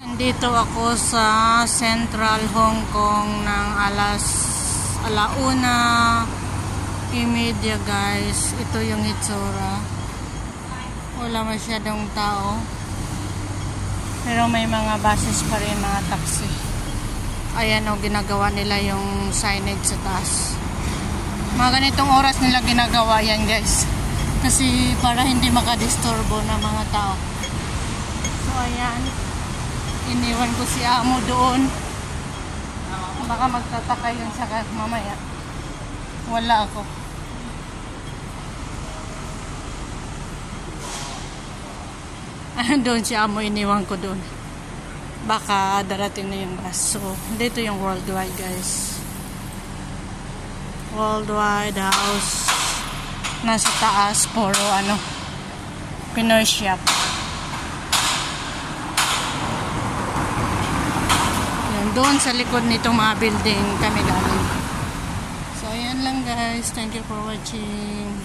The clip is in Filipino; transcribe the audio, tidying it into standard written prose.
Nandito ako sa Central Hong Kong ng alauna imedya guys. Ito yung itsura. Wala masyadong tao. Pero may mga buses pa rin, mga taxi. Ayan o, ginagawa nila yung signage sa taas. Mga ganitong oras nila ginagawa yan guys. Kasi para hindi makadisturbo ng mga tao. So ayan. Iniwan ko si amo doon. Baka magtataka yun sa mamaya. Wala ako. Doon si amo, iniwan ko doon. Baka darating na yung bus. So, dito yung Worldwide guys. Worldwide house. Nasa taas, puro Pinoy shop. Doon sa likod nitong mga building kami galing. So ayan lang guys, thank you for watching.